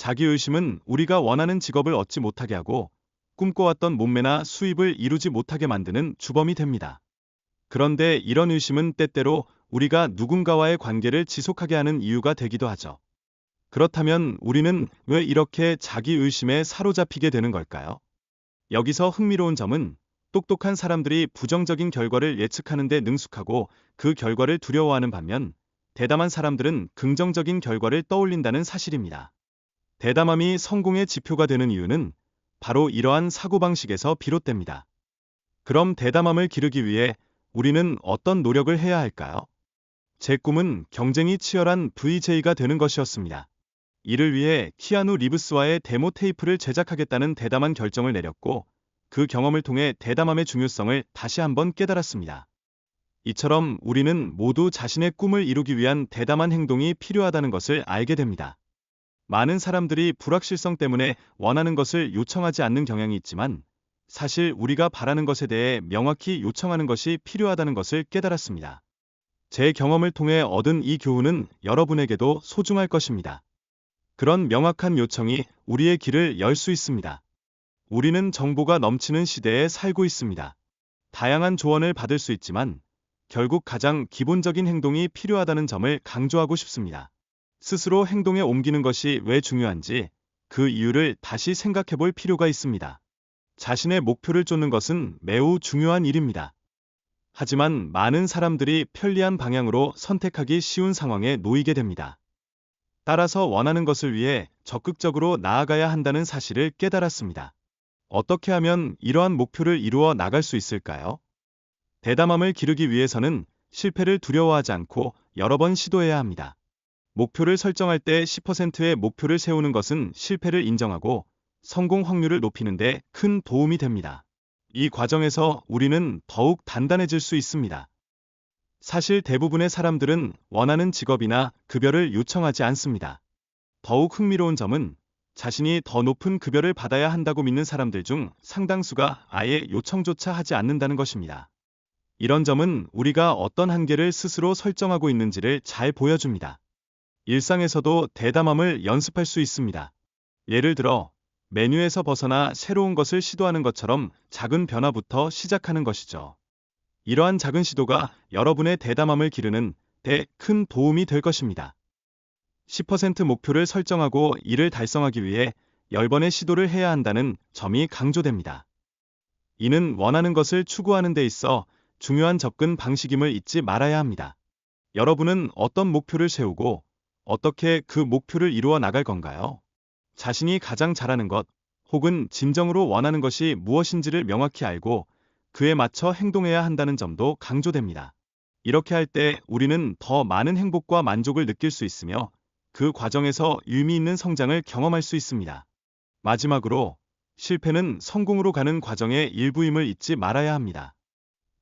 자기의심은 우리가 원하는 직업을 얻지 못하게 하고 꿈꿔왔던 몸매나 수입을 이루지 못하게 만드는 주범이 됩니다. 그런데 이런 의심은 때때로 우리가 누군가와의 관계를 지속하게 하는 이유가 되기도 하죠. 그렇다면 우리는 왜 이렇게 자기의심에 사로잡히게 되는 걸까요? 여기서 흥미로운 점은 똑똑한 사람들이 부정적인 결과를 예측하는 데 능숙하고 그 결과를 두려워하는 반면 대담한 사람들은 긍정적인 결과를 떠올린다는 사실입니다. 대담함이 성공의 지표가 되는 이유는 바로 이러한 사고방식에서 비롯됩니다. 그럼 대담함을 기르기 위해 우리는 어떤 노력을 해야 할까요? 제 꿈은 경쟁이 치열한 VJ가 되는 것이었습니다. 이를 위해 키아누 리브스와의 데모 테이프를 제작하겠다는 대담한 결정을 내렸고 그 경험을 통해 대담함의 중요성을 다시 한번 깨달았습니다. 이처럼 우리는 모두 자신의 꿈을 이루기 위한 대담한 행동이 필요하다는 것을 알게 됩니다. 많은 사람들이 불확실성 때문에 원하는 것을 요청하지 않는 경향이 있지만 사실 우리가 바라는 것에 대해 명확히 요청하는 것이 필요하다는 것을 깨달았습니다. 제 경험을 통해 얻은 이 교훈은 여러분에게도 소중할 것입니다. 그런 명확한 요청이 우리의 길을 열 수 있습니다. 우리는 정보가 넘치는 시대에 살고 있습니다. 다양한 조언을 받을 수 있지만 결국 가장 기본적인 행동이 필요하다는 점을 강조하고 싶습니다. 스스로 행동에 옮기는 것이 왜 중요한지 그 이유를 다시 생각해 볼 필요가 있습니다. 자신의 목표를 쫓는 것은 매우 중요한 일입니다. 하지만 많은 사람들이 편리한 방향으로 선택하기 쉬운 상황에 놓이게 됩니다. 따라서 원하는 것을 위해 적극적으로 나아가야 한다는 사실을 깨달았습니다. 어떻게 하면 이러한 목표를 이루어 나갈 수 있을까요? 대담함을 기르기 위해서는 실패를 두려워하지 않고 여러 번 시도해야 합니다. 목표를 설정할 때 10%의 목표를 세우는 것은 실패를 인정하고 성공 확률을 높이는 데 큰 도움이 됩니다. 이 과정에서 우리는 더욱 단단해질 수 있습니다. 사실 대부분의 사람들은 원하는 직업이나 급여를 요청하지 않습니다. 더욱 흥미로운 점은 자신이 더 높은 급여를 받아야 한다고 믿는 사람들 중 상당수가 아예 요청조차 하지 않는다는 것입니다. 이런 점은 우리가 어떤 한계를 스스로 설정하고 있는지를 잘 보여줍니다. 일상에서도 대담함을 연습할 수 있습니다. 예를 들어 메뉴에서 벗어나 새로운 것을 시도하는 것처럼 작은 변화부터 시작하는 것이죠. 이러한 작은 시도가 여러분의 대담함을 기르는 데 큰 도움이 될 것입니다. 10% 목표를 설정하고 이를 달성하기 위해 10번의 시도를 해야 한다는 점이 강조됩니다. 이는 원하는 것을 추구하는 데 있어 중요한 접근 방식임을 잊지 말아야 합니다. 여러분은 어떤 목표를 세우고 어떻게 그 목표를 이루어 나갈 건가요? 자신이 가장 잘하는 것, 혹은 진정으로 원하는 것이 무엇인지를 명확히 알고 그에 맞춰 행동해야 한다는 점도 강조됩니다. 이렇게 할 때 우리는 더 많은 행복과 만족을 느낄 수 있으며 그 과정에서 의미 있는 성장을 경험할 수 있습니다. 마지막으로, 실패는 성공으로 가는 과정의 일부임을 잊지 말아야 합니다.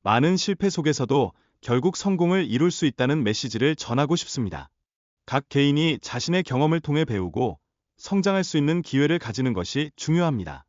많은 실패 속에서도 결국 성공을 이룰 수 있다는 메시지를 전하고 싶습니다. 각 개인이 자신의 경험을 통해 배우고 성장할 수 있는 기회를 가지는 것이 중요합니다.